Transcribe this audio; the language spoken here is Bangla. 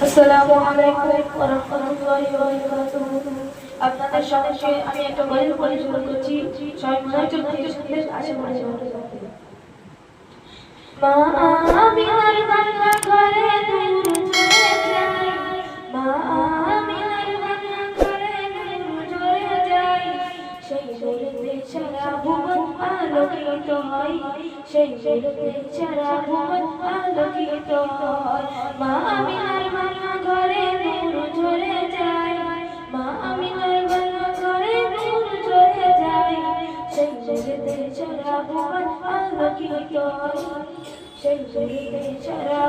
আসসালামু আলাইকুম ওয়া রাহমাতুল্লাহি ওয়া বারাকাতুহু। আপনাদের সঙ্গে আমি একটা গল্প বলে শুরু করছি। সবাই মনোযোগ দিয়ে শুনবেন, আশা করি ভালো লাগবে। মা আমিনার বাংলা ঘরে নূর ঝরে যায়, মা আমিনার বাংলা ঘরে নূর ঝরে যায়। সেই নূরেতে সারা ভুবন আলোকিত হয়, সেই নূরেতে সারা ভুবন আলোকিত হয়। মা আমিনার বাংলা ঘরে নূর ঝরে যায়, মা আমিনার বাংলা ঘরে নূর ঝরে যায়। সেই নূরেতে সারা ভুবন আলোকিত হয়, সেই নূরেতে সারা